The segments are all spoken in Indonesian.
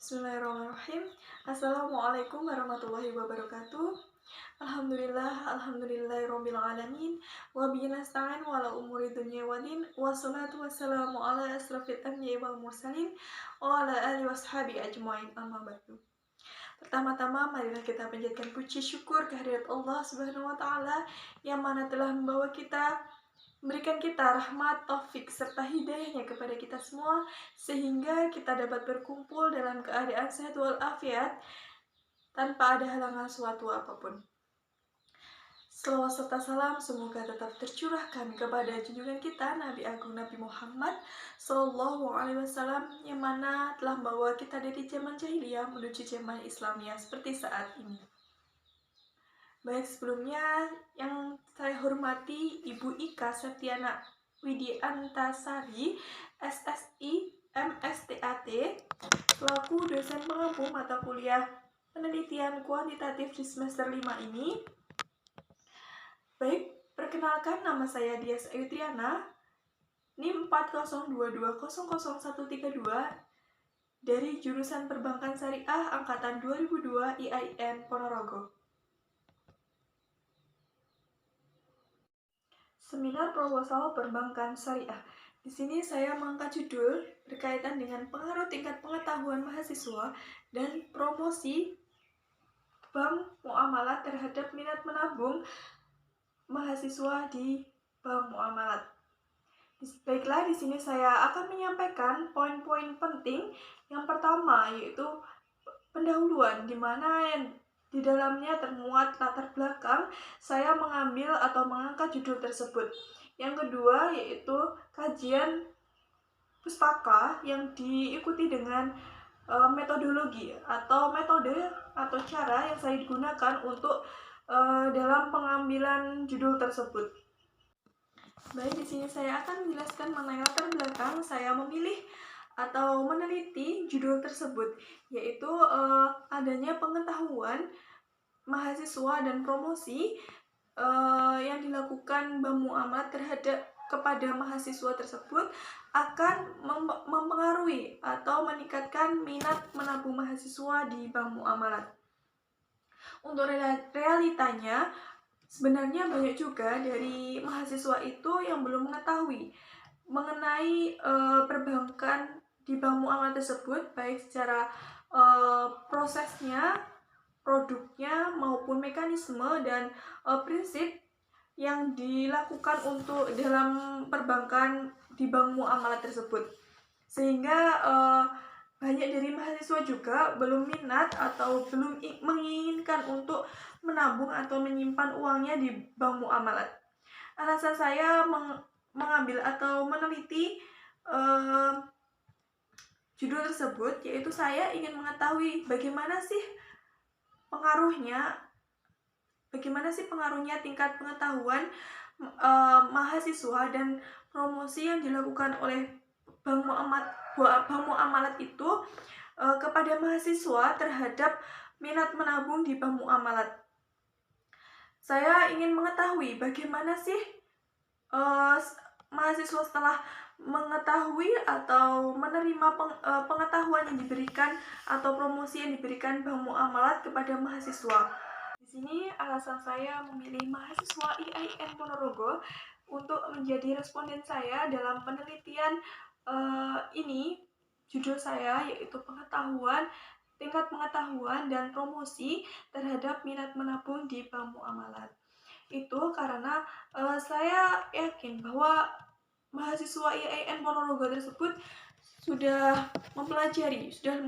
Bismillahirrahmanirrahim. Assalamualaikum warahmatullahi wabarakatuh. Alhamdulillahirabbil alamin. Wa bihi nasta'in wa ala umuri dunya waddin. Wassalatu wassalamu ala asrofil anbiya'i wal mursalin wa ala alihi washabi ajmain. Amma ba'du. Pertama-tama marilah kita panjatkan puji syukur kehadirat Allah Subhanahu wa taala yang mana telah membawa kita, memberikan kita rahmat, taufik, serta hidayahnya kepada kita semua, sehingga kita dapat berkumpul dalam keadaan sehat walafiat tanpa ada halangan suatu apapun. Selawat serta salam semoga tetap tercurahkan kepada junjungan kita Nabi Agung Nabi Muhammad Sallallahu Alaihi Wasallam yang mana telah membawa kita dari zaman jahiliyah menuju zaman Islamiyah seperti saat ini. Baik, sebelumnya yang saya hormati Ibu Ika Septiana Widiantasari, SSI, MSTAT, selaku dosen pengampu mata kuliah penelitian kuantitatif di semester 5 ini. Baik, perkenalkan nama saya Dias Ayu Triana, NIM 402200132 dari jurusan Perbankan Syariah angkatan 2002 IAIN Ponorogo. Seminar proposal Perbankan Syariah. Di sini saya mengangkat judul berkaitan dengan pengaruh tingkat pengetahuan mahasiswa dan promosi bank muamalat terhadap minat menabung mahasiswa di bank muamalat. Baiklah, di sini saya akan menyampaikan poin-poin penting. Yang pertama yaitu pendahuluan, di mana di dalamnya termuat latar belakang saya mengambil atau mengangkat judul tersebut. Yang kedua yaitu kajian pustaka yang diikuti dengan metodologi atau metode atau cara yang saya gunakan untuk dalam pengambilan judul tersebut. Baik, di sini saya akan menjelaskan mengenai latar belakang saya memilih atau meneliti judul tersebut, yaitu adanya pengetahuan mahasiswa dan promosi yang dilakukan bank muamalat kepada mahasiswa tersebut akan mempengaruhi atau meningkatkan minat menabung mahasiswa di bank muamalat. Untuk realitanya, sebenarnya banyak juga dari mahasiswa itu yang belum mengetahui mengenai perbankan di bank muamalat tersebut, baik secara prosesnya, produknya, maupun mekanisme dan prinsip yang dilakukan untuk dalam perbankan di bank muamalat tersebut. Sehingga banyak dari mahasiswa juga belum minat atau belum menginginkan untuk menabung atau menyimpan uangnya di bank muamalat. Alasan saya mengambil atau meneliti judul tersebut yaitu saya ingin mengetahui bagaimana sih pengaruhnya tingkat pengetahuan mahasiswa dan promosi yang dilakukan oleh bank muamalat itu kepada mahasiswa terhadap minat menabung di bank muamalat. Saya ingin mengetahui bagaimana sih mahasiswa setelah mengetahui atau menerima pengetahuan yang diberikan atau promosi yang diberikan bank muamalat kepada mahasiswa. Di sini alasan saya memilih mahasiswa IAIN Ponorogo untuk menjadi responden saya dalam penelitian ini. Judul saya yaitu tingkat pengetahuan dan promosi terhadap minat menabung di bank muamalat. Itu karena saya yakin bahwa mahasiswa IAIN Ponorogo tersebut sudah mempelajari, sudah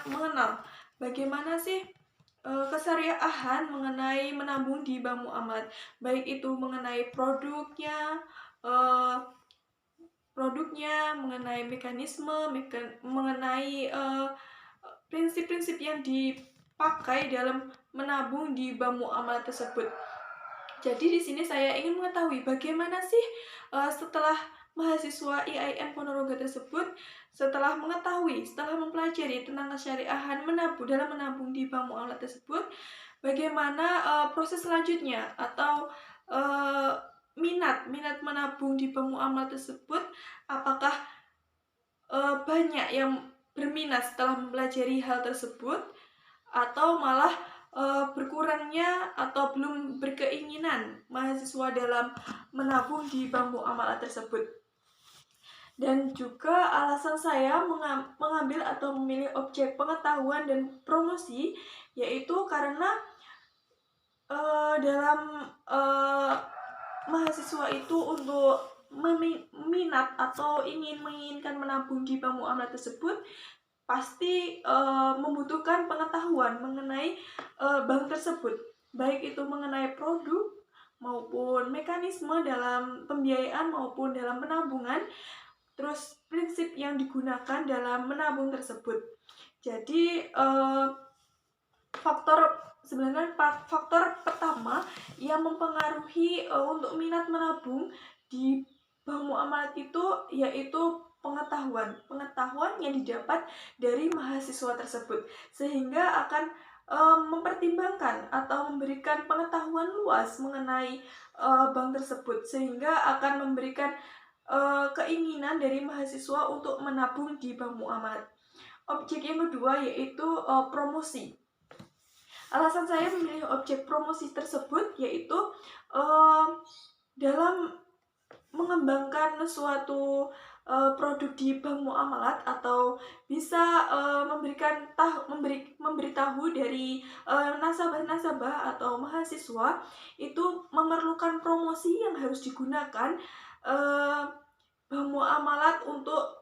mengenal bagaimana sih kesyariahan mengenai menabung di bank muamalat, baik itu mengenai produknya, mengenai mekanisme, mengenai prinsip-prinsip yang dipakai dalam menabung di bank muamalat tersebut. Jadi di sini saya ingin mengetahui bagaimana sih setelah mahasiswa IAIN Ponorogo tersebut setelah mempelajari tentang kesyariahan dalam menabung di bank muamalat tersebut, bagaimana proses selanjutnya atau minat menabung di bank muamalat tersebut, apakah banyak yang berminat setelah mempelajari hal tersebut, atau malah berkurangnya atau belum berkeinginan mahasiswa dalam menabung di bank muamalah tersebut. Dan juga alasan saya mengambil atau memilih objek pengetahuan dan promosi yaitu karena dalam mahasiswa itu untuk minat atau menginginkan menabung di bank muamalah tersebut pasti membutuhkan pengetahuan mengenai bank tersebut, baik itu mengenai produk maupun mekanisme dalam pembiayaan maupun dalam penabungan, terus prinsip yang digunakan dalam menabung tersebut. Jadi faktor pertama yang mempengaruhi untuk minat menabung di bank muamalat itu yaitu pengetahuan yang didapat dari mahasiswa tersebut, sehingga akan mempertimbangkan atau memberikan pengetahuan luas mengenai bank tersebut, sehingga akan memberikan keinginan dari mahasiswa untuk menabung di bank muamalat. Objek yang kedua yaitu promosi. Alasan saya memilih objek promosi tersebut yaitu dalam mengembangkan suatu produk di bank muamalat atau bisa memberitahu dari nasabah-nasabah atau mahasiswa itu memerlukan promosi yang harus digunakan bank muamalat untuk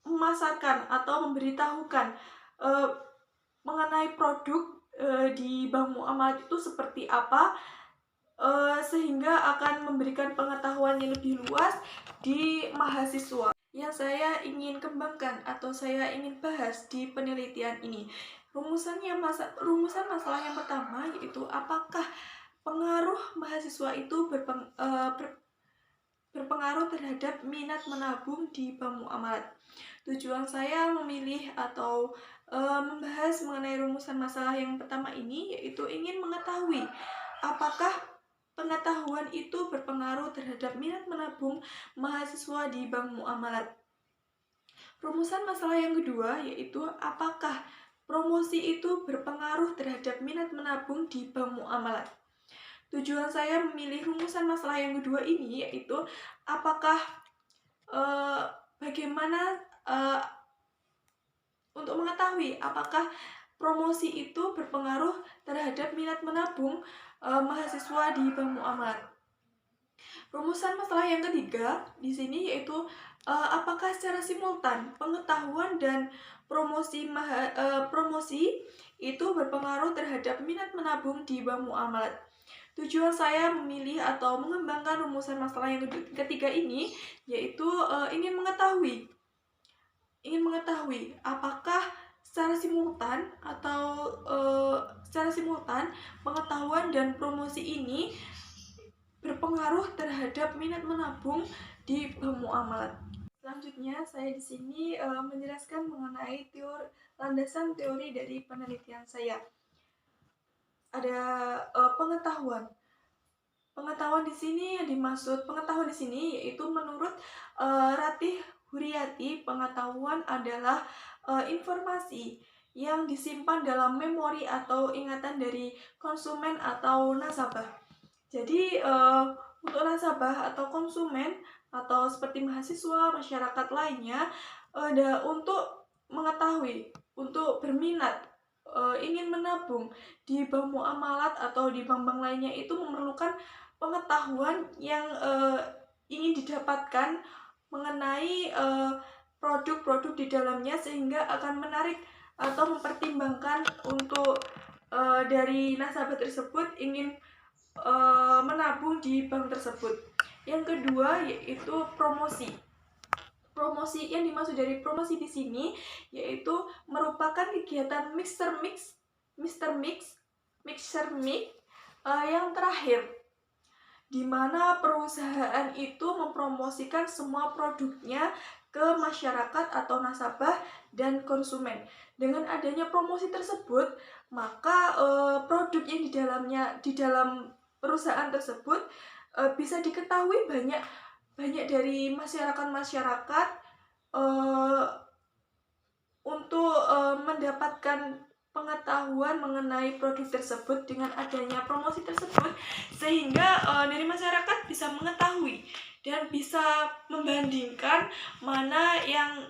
memasarkan atau memberitahukan mengenai produk di bank muamalat itu seperti apa, sehingga akan memberikan pengetahuan yang lebih luas di mahasiswa. Yang saya ingin kembangkan atau saya ingin bahas di penelitian ini, rumusan masalah yang pertama yaitu apakah pengaruh mahasiswa itu berpengaruh terhadap minat menabung di bank muamalat. Tujuan saya memilih atau membahas mengenai rumusan masalah yang pertama ini yaitu ingin mengetahui apakah pengetahuan itu berpengaruh terhadap minat menabung mahasiswa di bank muamalat. Rumusan masalah yang kedua yaitu apakah promosi itu berpengaruh terhadap minat menabung di bank muamalat. Tujuan saya memilih rumusan masalah yang kedua ini yaitu apakah bagaimana untuk mengetahui apakah promosi itu berpengaruh terhadap minat menabung mahasiswa di bank muamalat. Rumusan masalah yang ketiga di sini yaitu apakah secara simultan pengetahuan dan promosi itu berpengaruh terhadap minat menabung di bank muamalat. Tujuan saya memilih atau mengembangkan rumusan masalah yang ketiga ini yaitu ingin mengetahui apakah secara simultan pengetahuan dan promosi ini berpengaruh terhadap minat menabung di bank muamalat. Selanjutnya saya di sini menjelaskan mengenai landasan teori dari penelitian saya. Ada pengetahuan. Pengetahuan di sini yang dimaksud pengetahuan di sini yaitu menurut Ratih Huriyati, pengetahuan adalah informasi yang disimpan dalam memori atau ingatan dari konsumen atau nasabah. Jadi untuk nasabah atau konsumen atau seperti mahasiswa, masyarakat lainnya untuk mengetahui, untuk berminat ingin menabung di bank muamalat atau di bank-bank lainnya itu memerlukan pengetahuan yang ingin didapatkan mengenai produk-produk di dalamnya, sehingga akan menarik atau mempertimbangkan untuk dari nasabah tersebut ingin menabung di bank tersebut. Yang kedua yaitu promosi. Promosi yang dimaksud dari promosi di sini yaitu merupakan kegiatan mixer mix yang terakhir, di mana perusahaan itu mempromosikan semua produknya ke masyarakat atau nasabah dan konsumen. Dengan adanya promosi tersebut, maka produk yang di dalam perusahaan tersebut bisa diketahui banyak dari masyarakat untuk mendapatkan pengetahuan mengenai produk tersebut dengan adanya promosi tersebut, sehingga dari masyarakat bisa mengetahui dan bisa membandingkan mana yang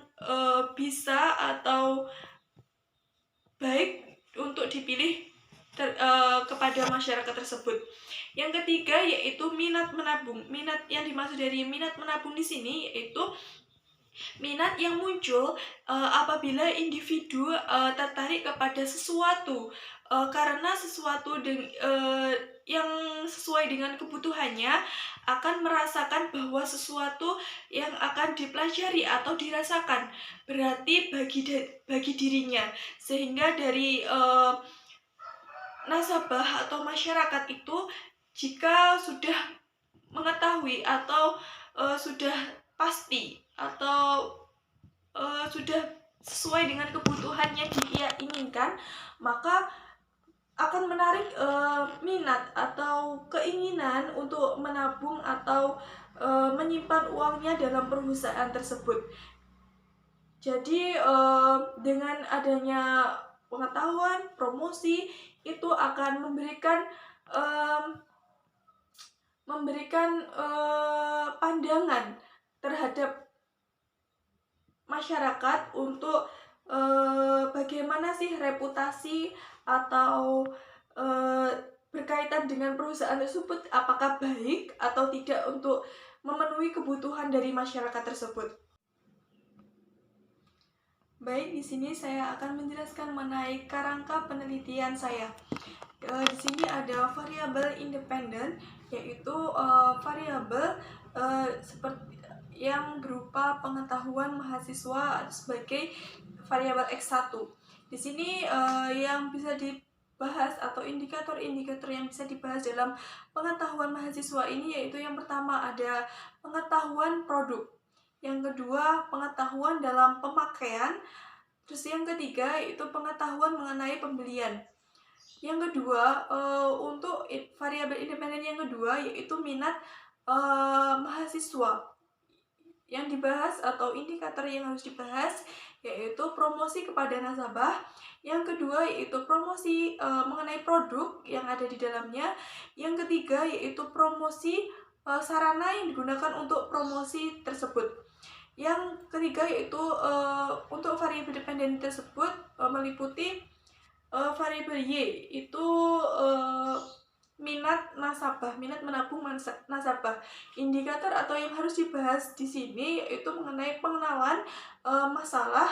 bisa atau baik untuk dipilih kepada masyarakat tersebut. Yang ketiga yaitu minat menabung. Minat yang dimaksud dari minat menabung di sini yaitu minat yang muncul apabila individu tertarik kepada sesuatu karena sesuatu yang sesuai dengan kebutuhannya, akan merasakan bahwa sesuatu yang akan dipelajari atau dirasakan berarti bagi dirinya, sehingga dari nasabah atau masyarakat itu jika sudah mengetahui atau sudah pasti atau sudah sesuai dengan kebutuhan yang dia inginkan, maka akan menarik minat atau keinginan untuk menabung atau menyimpan uangnya dalam perusahaan tersebut. Jadi dengan adanya pengetahuan, promosi itu akan memberikan pandangan terhadap masyarakat untuk bagaimana sih reputasi atau berkaitan dengan perusahaan tersebut, apakah baik atau tidak untuk memenuhi kebutuhan dari masyarakat tersebut. Baik, di sini saya akan menjelaskan mengenai kerangka penelitian saya. Di sini ada variabel independen, yaitu variabel seperti yang berupa pengetahuan mahasiswa sebagai variabel X1. Di sini yang bisa dibahas atau indikator-indikator yang bisa dibahas dalam pengetahuan mahasiswa ini yaitu yang pertama ada pengetahuan produk, yang kedua pengetahuan dalam pemakaian, terus yang ketiga itu pengetahuan mengenai pembelian. Yang kedua, untuk variabel independen yang kedua yaitu minat mahasiswa. Yang dibahas atau indikator yang harus dibahas yaitu promosi kepada nasabah. Yang kedua yaitu promosi mengenai produk yang ada di dalamnya. Yang ketiga yaitu promosi sarana yang digunakan untuk promosi tersebut. Yang ketiga yaitu untuk variabel independen tersebut meliputi variabel Y, itu minat nasabah, minat menabung nasabah. Indikator atau yang harus dibahas di sini yaitu mengenai pengenalan masalah.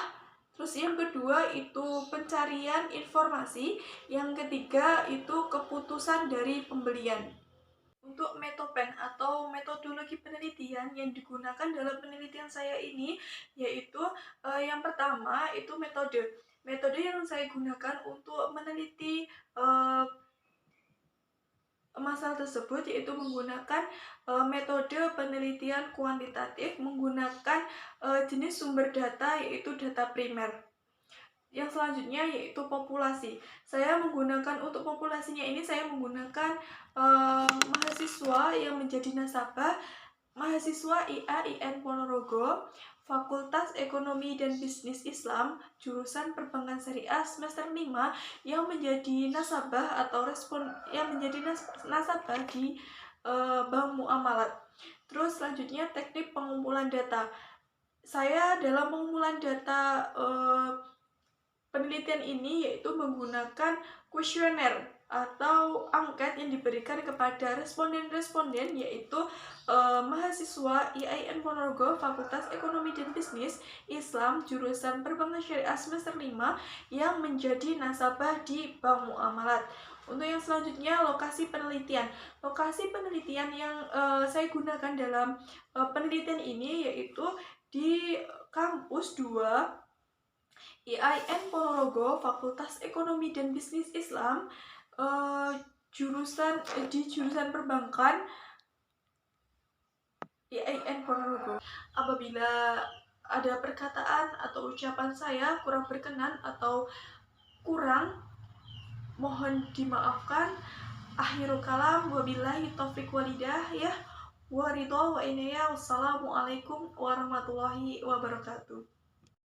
Terus yang kedua itu pencarian informasi. Yang ketiga itu keputusan dari pembelian. Untuk metopen atau metodologi penelitian yang digunakan dalam penelitian saya ini yaitu yang pertama itu metode. Metode yang saya gunakan untuk meneliti masalah tersebut yaitu menggunakan metode penelitian kuantitatif menggunakan jenis sumber data yaitu data primer. Yang selanjutnya yaitu populasi. Saya menggunakan untuk populasinya ini saya menggunakan mahasiswa yang menjadi nasabah, mahasiswa IAIN Ponorogo, Fakultas Ekonomi dan Bisnis Islam, jurusan Perbankan Syariah semester 5 yang menjadi nasabah atau yang menjadi nasabah di Bank Muamalat. Terus selanjutnya teknik pengumpulan data. Saya dalam pengumpulan data penelitian ini yaitu menggunakan kuesioner atau angket yang diberikan kepada responden-responden yaitu mahasiswa IAIN Ponorogo Fakultas Ekonomi dan Bisnis Islam jurusan Perbankan Syariah semester 5 yang menjadi nasabah di Bank Muamalat. Untuk yang selanjutnya lokasi penelitian. Lokasi penelitian yang saya gunakan dalam penelitian ini yaitu di kampus 2 IAIN Ponorogo Fakultas Ekonomi dan Bisnis Islam di jurusan perbankan IAIN Ponorogo. Apabila ada perkataan atau ucapan saya kurang berkenan atau kurang, mohon dimaafkan. Akhirul kalam, wabillahi taufiq walhidayah, wa ridha wa inaya. Wassalamualaikum warahmatullahi wabarakatuh.